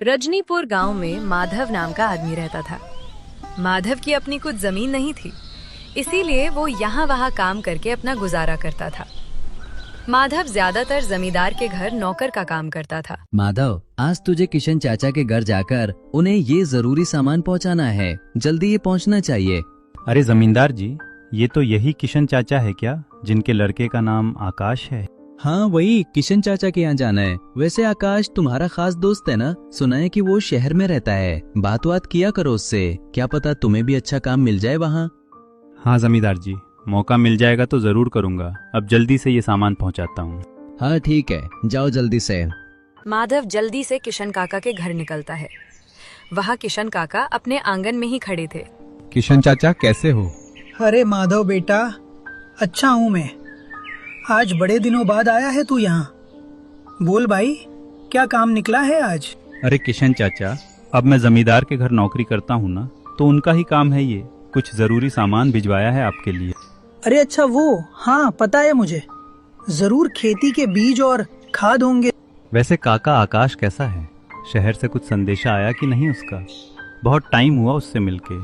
रजनीपुर गांव में माधव नाम का आदमी रहता था। माधव की अपनी कुछ जमीन नहीं थी, इसीलिए वो यहाँ वहाँ काम करके अपना गुजारा करता था। माधव ज्यादातर जमींदार के घर नौकर का काम करता था। माधव, आज तुझे किशन चाचा के घर जाकर उन्हें ये जरूरी सामान पहुंचाना है। जल्दी ये पहुंचना चाहिए। अरे जमींदार जी, ये तो यही किशन चाचा है क्या, जिनके लड़के का नाम आकाश है? हाँ, वही किशन चाचा के यहाँ जाना है। वैसे आकाश तुम्हारा खास दोस्त है ना? सुना है कि वो शहर में रहता है। बात किया करो उससे, क्या पता तुम्हें भी अच्छा काम मिल जाए वहाँ। हाँ जमींदार जी, मौका मिल जाएगा तो जरूर करूँगा। अब जल्दी से ये सामान पहुँचाता हूँ। हाँ ठीक है, जाओ जल्दी से। माधव जल्दी से किशन काका के घर निकलता है। वहाँ किशन काका अपने आंगन में ही खड़े थे। किशन चाचा कैसे हो? अरे माधव बेटा, अच्छा हूँ मैं। आज बड़े दिनों बाद आया है तू यहाँ। बोल भाई, क्या काम निकला है आज? अरे किशन चाचा, अब मैं जमींदार के घर नौकरी करता हूँ ना, तो उनका ही काम है ये। कुछ जरूरी सामान भिजवाया है आपके लिए। अरे अच्छा वो, हाँ पता है मुझे। जरूर खेती के बीज और खाद होंगे। वैसे काका आकाश कैसा है? शहर से कुछ संदेशा आया कि नहीं उसका? बहुत टाइम हुआ उससे मिलके।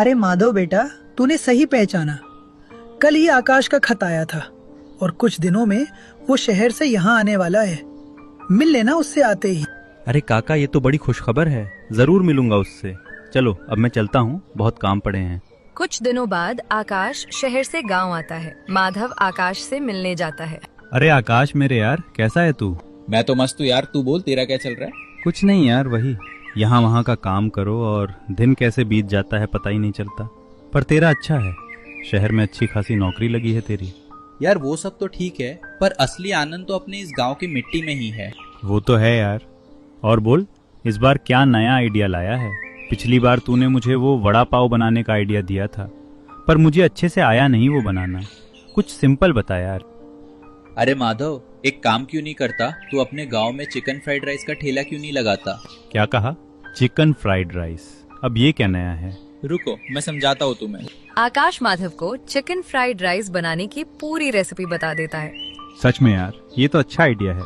अरे माधव बेटा, तूने सही पहचाना। कल ही आकाश का खत आया था और कुछ दिनों में वो शहर से यहाँ आने वाला है। मिल लेना उससे आते ही। अरे काका, ये तो बड़ी खुशखबर है। जरूर मिलूंगा उससे। चलो अब मैं चलता हूँ, बहुत काम पड़े हैं। कुछ दिनों बाद आकाश शहर से गांव आता है। माधव आकाश से मिलने जाता है। अरे आकाश मेरे यार, कैसा है तू? मैं तो मस्त हूँ यार, तू बोल, तेरा क्या चल रहा है? कुछ नहीं यार, वही यहाँ वहाँ का काम करो और दिन कैसे बीत जाता है पता ही नहीं चलता। पर तेरा अच्छा है, शहर में अच्छी खासी नौकरी लगी है तेरी। यार वो सब तो ठीक है, पर असली आनंद तो अपने इस गांव की मिट्टी में ही है। वो तो है यार। और बोल, इस बार क्या नया आइडिया लाया है? पिछली बार तूने मुझे वो वड़ा पाव बनाने का आइडिया दिया था, पर मुझे अच्छे से आया नहीं वो बनाना। कुछ सिंपल बता यार। अरे माधव, एक काम क्यों नहीं करता? तू अपने गांव में चिकन फ्राइड राइस का ठेला क्यों नहीं लगाता? क्या कहा? Chicken fried rice? अब ये क्या नया है? रुको, मैं समझाता हूँ तुम्हें। आकाश माधव को चिकन फ्राइड राइस बनाने की पूरी रेसिपी बता देता है। सच में यार, ये तो अच्छा आइडिया है।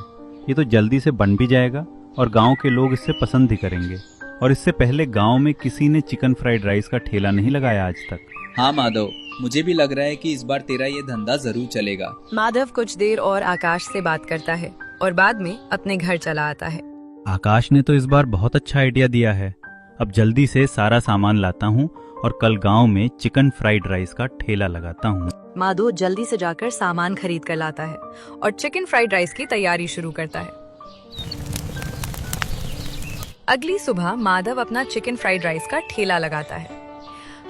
ये तो जल्दी से बन भी जाएगा और गांव के लोग इससे पसंद भी करेंगे। और इससे पहले गांव में किसी ने चिकन फ्राइड राइस का ठेला नहीं लगाया आज तक। हाँ माधव, मुझे भी लग रहा है कि इस बार तेरा ये धंधा जरूर चलेगा। माधव कुछ देर और आकाश से बात करता है और बाद में अपने घर चला आता है। आकाश ने तो इस बार बहुत अच्छा आइडिया दिया है। अब जल्दी से सारा सामान लाता हूँ और कल गांव में चिकन फ्राइड राइस का ठेला लगाता हूँ। माधव जल्दी से जाकर सामान खरीद कर लाता है और चिकन फ्राइड राइस की तैयारी शुरू करता है। अगली सुबह माधव अपना चिकन फ्राइड राइस का ठेला लगाता है।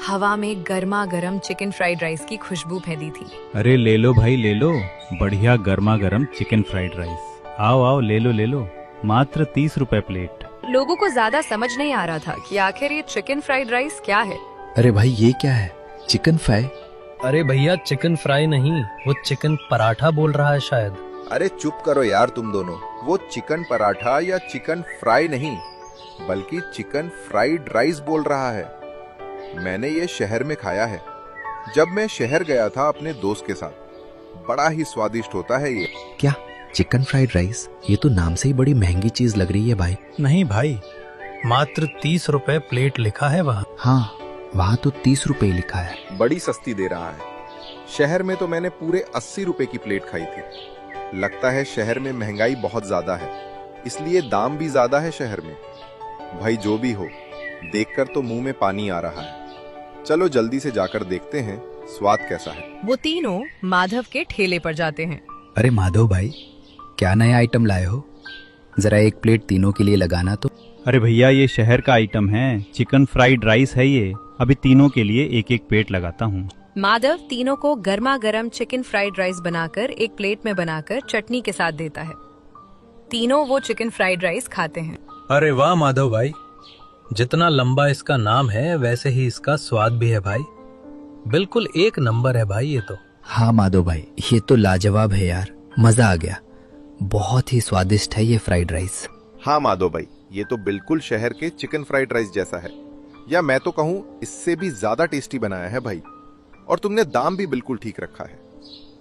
हवा में गर्मा गर्म चिकन फ्राइड राइस की खुशबू फैली थी। अरे ले लो भाई ले लो, बढ़िया गर्मा गर्म चिकन फ्राइड राइस। आओ आओ, ले लो, मात्र 30 रुपए प्लेट। लोगों को ज्यादा समझ नहीं आ रहा था कि आखिर ये चिकन फ्राइड राइस क्या है। अरे भाई, ये क्या है? Chicken fry? अरे भैया, चिकन फ्राई नहीं, वो चिकन पराठा बोल रहा है शायद। अरे चुप करो यार तुम दोनों। वो चिकन पराठा या चिकन फ्राई नहीं, बल्कि चिकन फ्राइड राइस बोल रहा है। मैंने ये शहर में खाया है, जब मैं शहर गया था अपने दोस्त के साथ। बड़ा ही स्वादिष्ट होता है ये। क्या चिकन फ्राइड राइस? ये तो नाम से ही बड़ी महंगी चीज लग रही है भाई। नहीं भाई, मात्र 30 रुपए प्लेट लिखा है वहाँ। हाँ, वहाँ तो 30 रुपए लिखा है। बड़ी सस्ती दे रहा है। शहर में तो मैंने पूरे 80 रुपए की प्लेट खाई थी। लगता है शहर में महंगाई बहुत ज्यादा है, इसलिए दाम भी ज्यादा है शहर में। भाई जो भी हो, देखकर तो मुंह में पानी आ रहा है। चलो जल्दी से जाकर देखते हैं स्वाद कैसा है। वो तीनों माधव के ठेले पर जाते हैं। अरे माधव भाई, क्या नया आइटम लाए हो? जरा एक प्लेट तीनों के लिए लगाना तो। अरे भैया, ये शहर का आइटम है, चिकन फ्राइड राइस है ये। अभी तीनों के लिए एक एक प्लेट लगाता हूँ। माधव तीनों को गर्मा गर्म चिकन फ्राइड राइस बनाकर एक प्लेट में बनाकर चटनी के साथ देता है। तीनों वो चिकन फ्राइड राइस खाते हैं। अरे वाह माधव भाई, जितना लंबा इसका नाम है वैसे ही इसका स्वाद भी है भाई। बिल्कुल एक नंबर है भाई ये तो। हाँ माधव भाई, ये तो लाजवाब है यार, मजा आ गया। बहुत ही स्वादिष्ट है ये फ्राइड राइस। हाँ माधव भाई, ये तो बिल्कुल शहर के चिकन फ्राइड राइस जैसा है, या मैं तो कहूँ इससे भी ज्यादा टेस्टी बनाया है भाई। और तुमने दाम भी बिल्कुल ठीक रखा है।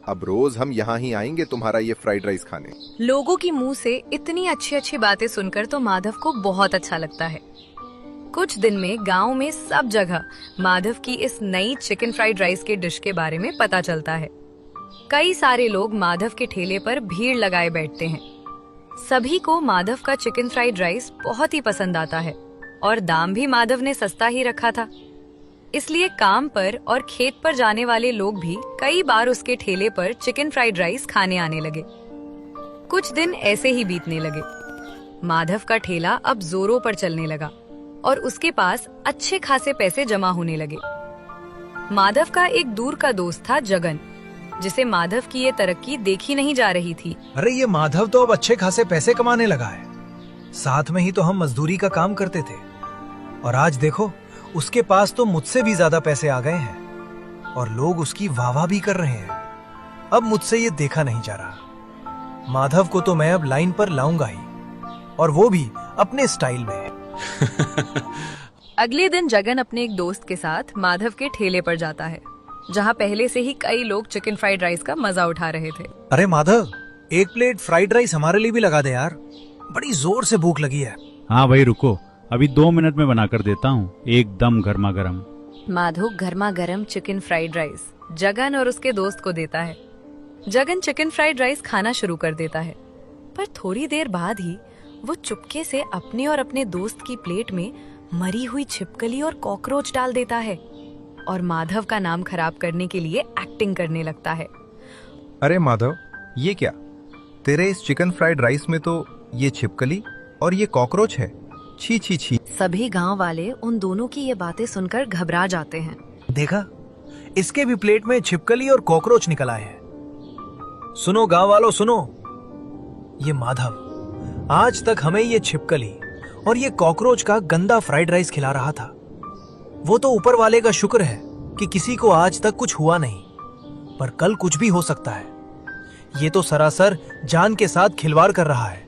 अब रोज हम यहाँ ही आएंगे तुम्हारा ये फ्राइड राइस खाने। लोगों की मुंह से इतनी अच्छी अच्छी बातें सुनकर तो माधव को बहुत अच्छा लगता है। कुछ दिन में गांव में सब जगह माधव की इस नई चिकन फ्राइड राइस के डिश के बारे में पता चलता है। कई सारे लोग माधव के ठेले पर भीड़ लगाए बैठते हैं। सभी को माधव का चिकन फ्राइड राइस बहुत ही पसंद आता है और दाम भी माधव ने सस्ता ही रखा था। इसलिए काम पर और खेत पर जाने वाले लोग भी कई बार उसके ठेले पर चिकन फ्राइड राइस खाने आने लगे। कुछ दिन ऐसे ही बीतने लगे। माधव का ठेला अब जोरों पर चलने लगा और उसके पास अच्छे खासे पैसे जमा होने लगे। माधव का एक दूर का दोस्त था जगन, जिसे माधव की ये तरक्की देखी नहीं जा रही थी। अरे ये माधव तो अब अच्छे खासे पैसे कमाने लगा है। साथ में ही तो हम मजदूरी का काम करते थे और आज देखो उसके पास तो मुझसे भी ज्यादा पैसे आ गए हैं और लोग उसकी वाहवाह भी कर रहे हैं। अब मुझसे ये देखा नहीं जा रहा। माधव को तो मैं अब लाइन पर लाऊंगा ही, और वो भी अपने स्टाइल में। अगले दिन जगन अपने एक दोस्त के साथ माधव के ठेले पर जाता है, जहां पहले से ही कई लोग चिकन फ्राइड राइस का मजा उठा रहे थे। अरे माधव, एक प्लेट फ्राइड राइस हमारे लिए भी लगा दे यार, बड़ी जोर से भूख लगी है। हाँ भाई रुको, अभी 2 मिनट में बनाकर देता हूँ, एकदम गर्मा गर्म। माधव गर्मा गर्म चिकन फ्राइड राइस जगन और उसके दोस्त को देता है। जगन चिकन फ्राइड राइस खाना शुरू कर देता है, पर थोड़ी देर बाद ही वो चुपके से अपने और अपने दोस्त की प्लेट में मरी हुई छिपकली और कॉकरोच डाल देता है और माधव का नाम खराब करने के लिए एक्टिंग करने लगता है। अरे माधव, ये क्या? तेरे इस चिकन फ्राइड राइस में तो ये छिपकली और ये कॉकरोच है। छी छी छी। सभी गांव वाले उन दोनों की ये बातें सुनकर घबरा जाते हैं। देखा, इसके भी प्लेट में छिपकली और कॉकरोच निकल आए हैं। सुनो गांव वालों, सुनो, ये माधव आज तक हमें ये छिपकली और ये कॉकरोच का गंदा फ्राइड राइस खिला रहा था। वो तो ऊपर वाले का शुक्र है कि किसी को आज तक कुछ हुआ नहीं, पर कल कुछ भी हो सकता है। ये तो सरासर जान के साथ खिलवाड़ कर रहा है,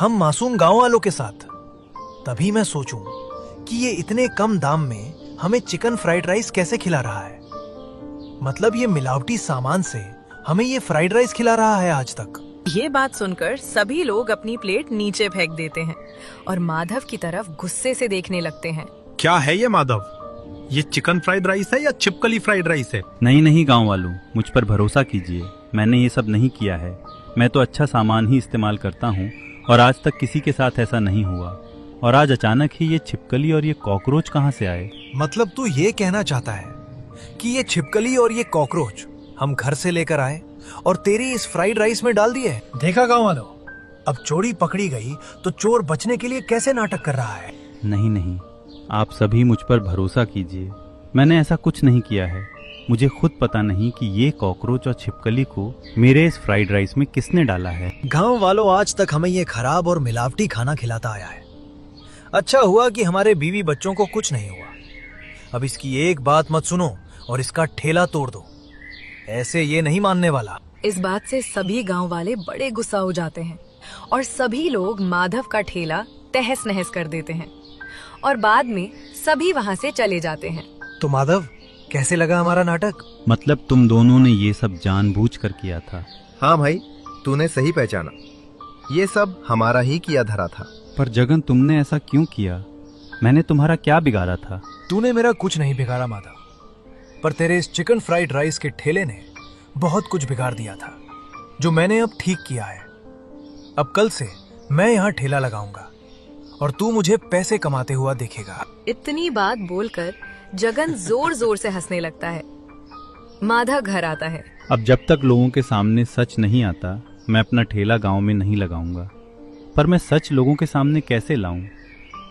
हम मासूम गांव वालों के साथ। तभी मैं सोचूं कि ये इतने कम दाम में हमें चिकन फ्राइड राइस कैसे खिला रहा है। मतलब ये मिलावटी सामान से हमें ये फ्राइड राइस खिला रहा है आज तक। ये बात सुनकर सभी लोग अपनी प्लेट नीचे फेंक देते हैं और माधव की तरफ गुस्से से देखने लगते हैं। क्या है ये माधव? ये चिकन फ्राइड राइस है या छिपकली फ्राइड राइस है? नहीं नहीं गांव वालों, मुझ पर भरोसा कीजिए, मैंने ये सब नहीं किया है। मैं तो अच्छा सामान ही इस्तेमाल करता हूँ और आज तक किसी के साथ ऐसा नहीं हुआ। और आज अचानक ही ये छिपकली और ये कॉकरोच कहाँ से आए? मतलब तू ये कहना चाहता है कि ये छिपकली और ये कॉकरोच हम घर से लेकर आए और तेरी इस फ्राइड राइस में डाल दिए? देखा गांव वालों, अब चोरी पकड़ी गई तो चोर बचने के लिए कैसे नाटक कर रहा है। नहीं नहीं, आप सभी मुझ पर भरोसा कीजिए, मैंने ऐसा कुछ नहीं किया है। मुझे खुद पता नहीं कि ये कॉकरोच और छिपकली को मेरे इस फ्राइड राइस में किसने डाला है। गांव वालों, आज तक हमें ये खराब और मिलावटी खाना खिलाता आया है। अच्छा हुआ कि हमारे बीवी बच्चों को कुछ नहीं हुआ। अब इसकी एक बात मत सुनो और इसका ठेला तोड़ दो, ऐसे ये नहीं मानने वाला। इस बात से सभी गांव वाले बड़े गुस्सा हो जाते हैं और सभी लोग माधव का ठेला तहस नहस कर देते हैं और बाद में सभी वहां से चले जाते हैं। तो माधव, कैसे लगा हमारा नाटक? मतलब तुम दोनों ने ये सब जानबूझकर किया था? हाँ भाई, तूने सही पहचाना, ये सब हमारा ही किया धरा था। पर जगन, तुमने ऐसा क्यों किया? मैंने तुम्हारा क्या बिगाड़ा था? तूने मेरा कुछ नहीं बिगाड़ा माधव, पर तेरे इस चिकन फ्राइड राइस के ठेले ने बहुत कुछ बिगाड़ दिया था, जो मैंने अब ठीक किया है। अब कल से मैं यहाँ ठेला लगाऊंगा और तू मुझे पैसे कमाते हुआ देखेगा। इतनी बात बोलकर जगन जोर जोर से हंसने लगता है। माधव घर आता है। अब जब तक लोगों के सामने सच नहीं आता, मैं अपना ठेला गांव में नहीं लगाऊंगा। पर मैं सच लोगों के सामने कैसे लाऊं?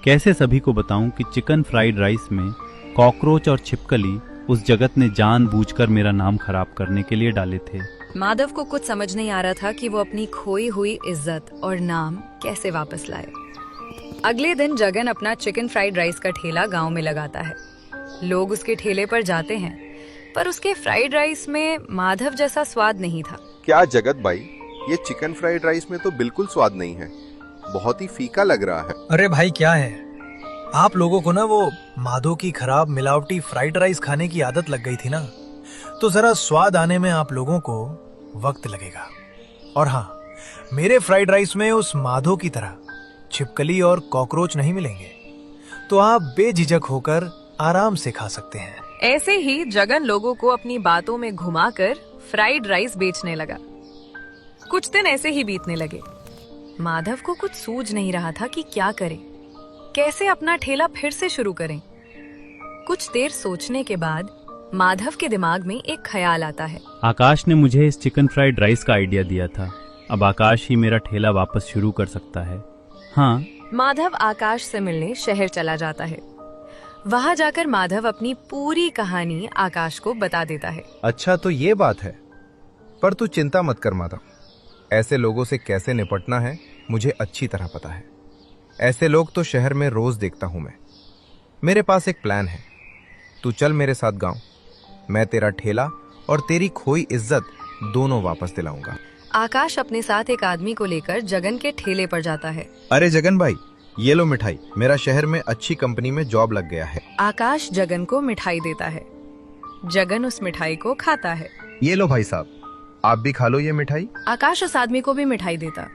कैसे सभी को बताऊं कि चिकन फ्राइड राइस में कॉकरोच और छिपकली उस जगत ने जानबूझकर मेरा नाम खराब करने के लिए डाले थे। माधव को कुछ समझ नहीं आ रहा था कि वो अपनी खोई हुई इज्जत और नाम कैसे वापस लाए। अगले दिन जगन अपना चिकन फ्राइड राइस का ठेला गांव में लगाता है। लोग उसके ठेले पर जाते हैं, पर उसके फ्राइड राइस में माधव जैसा स्वाद नहीं था। क्या जगत भाई, ये चिकन फ्राइड राइस में तो बिल्कुल स्वाद नहीं है, बहुत ही फीका लग रहा है। अरे भाई, क्या है, आप लोगों को ना वो माधव की खराब मिलावटी फ्राइड राइस खाने की आदत लग गई थी ना, तो जरा स्वाद आने में आप लोगों को वक्त लगेगा। और हाँ, मेरे फ्राइड राइस में उस माधव की तरह छिपकली और कॉकरोच नहीं मिलेंगे, तो आप बेझिझक होकर आराम से खा सकते हैं। ऐसे ही जगन लोगों को अपनी बातों में घुमाकर फ्राइड राइस बेचने लगा। कुछ दिन ऐसे ही बीतने लगे। माधव को कुछ सूझ नहीं रहा था कि क्या करें, कैसे अपना ठेला फिर से शुरू करें। कुछ देर सोचने के बाद माधव के दिमाग में एक ख्याल आता है। आकाश ने मुझे इस चिकन फ्राइड राइस का आइडिया दिया था। अब आकाश ही मेरा ठेला वापस शुरू कर सकता है। हाँ। माधव आकाश से मिलने शहर चला जाता है। वहां जाकर माधव अपनी पूरी कहानी आकाश को बता देता है। अच्छा, तो ये बात है। पर तू चिंता मत कर माधव, ऐसे लोगों से कैसे निपटना है मुझे अच्छी तरह पता है। ऐसे लोग तो शहर में रोज देखता हूं मैं। मेरे पास एक प्लान है। तू चल मेरे साथ गांव, मैं तेरा ठेला और तेरी खोई इज्जत दोनों वापस दिलाऊंगा। आकाश अपने साथ एक आदमी को लेकर जगन के ठेले पर जाता है। अरे जगन भाई, ये लो मिठाई, मेरा शहर में अच्छी कंपनी में जॉब लग गया है। आकाश जगन को मिठाई देता है। जगन उस मिठाई को खाता है। ये लो भाई साहब, आप भी खा लो ये मिठाई। आकाश उस आदमी को भी मिठाई देता।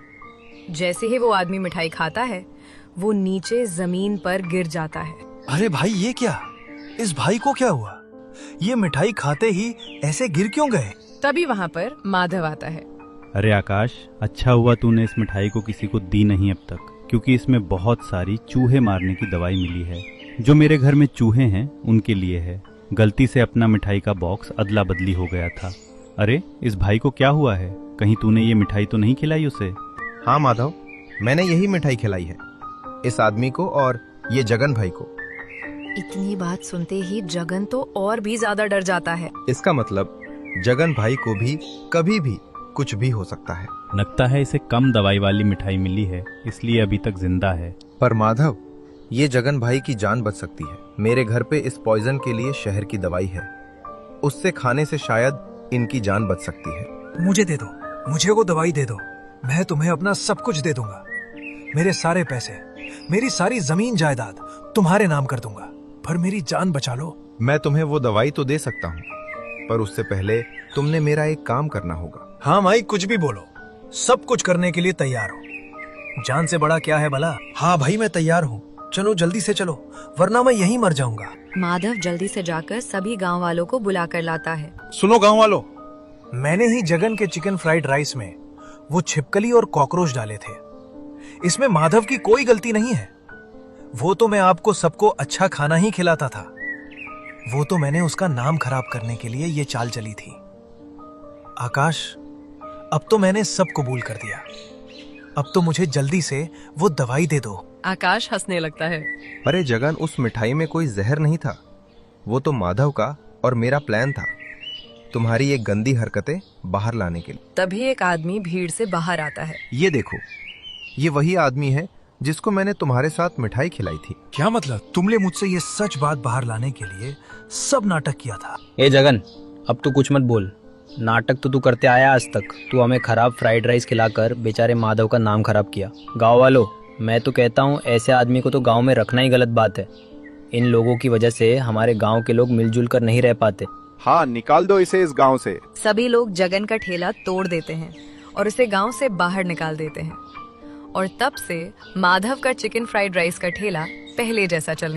जैसे ही वो आदमी मिठाई खाता है, वो नीचे जमीन पर गिर जाता है। अरे भाई, ये क्या? इस भाई को क्या हुआ? ये मिठाई खाते ही ऐसे गिर क्यों गए? तभी वहाँ पर माधव आता है। अरे आकाश, अच्छा हुआ तूने इस मिठाई को किसी को दी नहीं अब तक, क्योंकि इसमें बहुत सारी चूहे मारने की दवाई मिली है। जो मेरे घर में चूहे हैं उनके लिए है। गलती से अपना मिठाई का बॉक्स अदला बदली हो गया था। अरे इस भाई को क्या हुआ है? कहीं तूने ये मिठाई तो नहीं खिलाई उसे? हाँ माधव, मैंने यही मिठाई खिलाई है इस आदमी को और ये जगन भाई को। इतनी बात सुनते ही जगन तो और भी ज्यादा डर जाता है। इसका मतलब जगन भाई को भी कभी भी कुछ भी हो सकता है। लगता है इसे कम दवाई वाली मिठाई मिली है, इसलिए अभी तक जिंदा है। पर माधव, ये जगन भाई की जान बच सकती है। मेरे घर पे इस पॉइजन के लिए शहर की दवाई है, उससे खाने से शायद इनकी जान बच सकती है। मुझे दे दो, मुझे वो दवाई दे दो। मैं तुम्हें अपना सब कुछ दे दूंगा। मेरे सारे पैसे, मेरी सारी जमीन जायदाद तुम्हारे नाम कर दूंगा, पर मेरी जान बचा लो। मैं तुम्हें वो दवाई तो दे सकता हूँ, पर उससे पहले तुमने मेरा एक काम करना होगा। हाँ भाई, कुछ भी बोलो, सब कुछ करने के लिए तैयार हो। जान से बड़ा क्या है भला? हाँ भाई, मैं तैयार हूँ। चलो जल्दी से चलो, वरना मैं यहीं मर जाऊंगा। माधव जल्दी से जाकर सभी गांव वालों को बुलाकर लाता है। सुनो गांव वालों, मैंने ही जगन के चिकन फ्राइड राइस में वो छिपकली और कॉकरोच डाले थे। इसमें माधव की कोई गलती नहीं है। वो तो मैं आपको सबको अच्छा खाना ही खिलाता था। वो तो मैंने उसका नाम खराब करने के लिए ये चाल चली थी। आकाश, अब तो मैंने सब कबूल कर दिया। अब तो मुझे जल्दी से वो दवाई दे दो। आकाश हंसने लगता है। अरे जगन, उस मिठाई में कोई जहर नहीं था। वो तो माधव का और मेरा प्लान था, तुम्हारी ये गंदी हरकतें बाहर लाने के लिए। तभी एक आदमी भीड़ से बाहर आता है। ये देखो, ये वही आदमी है जिसको मैंने तुम्हारे साथ मिठाई खिलाई थी। क्या मतलब? तुमने मुझसे ये सच बात बाहर लाने के लिए सब नाटक किया था? ए जगन, अब तू कुछ मत बोल। नाटक तो तू करते आया आज तक। तू हमें खराब फ्राइड राइस खिलाकर बेचारे माधव का नाम खराब किया। गांव वालों, मैं तो कहता हूँ ऐसे आदमी को तो गांव में रखना ही गलत बात है। इन लोगों की वजह से हमारे गांव के लोग मिलजुल कर नहीं रह पाते। हाँ, निकाल दो इसे इस गांव से। सभी लोग जगन का ठेला तोड़ देते हैं और उसे गांव से बाहर निकाल देते हैं। और तब से माधव का चिकन फ्राइड राइस का ठेला पहले जैसा चलने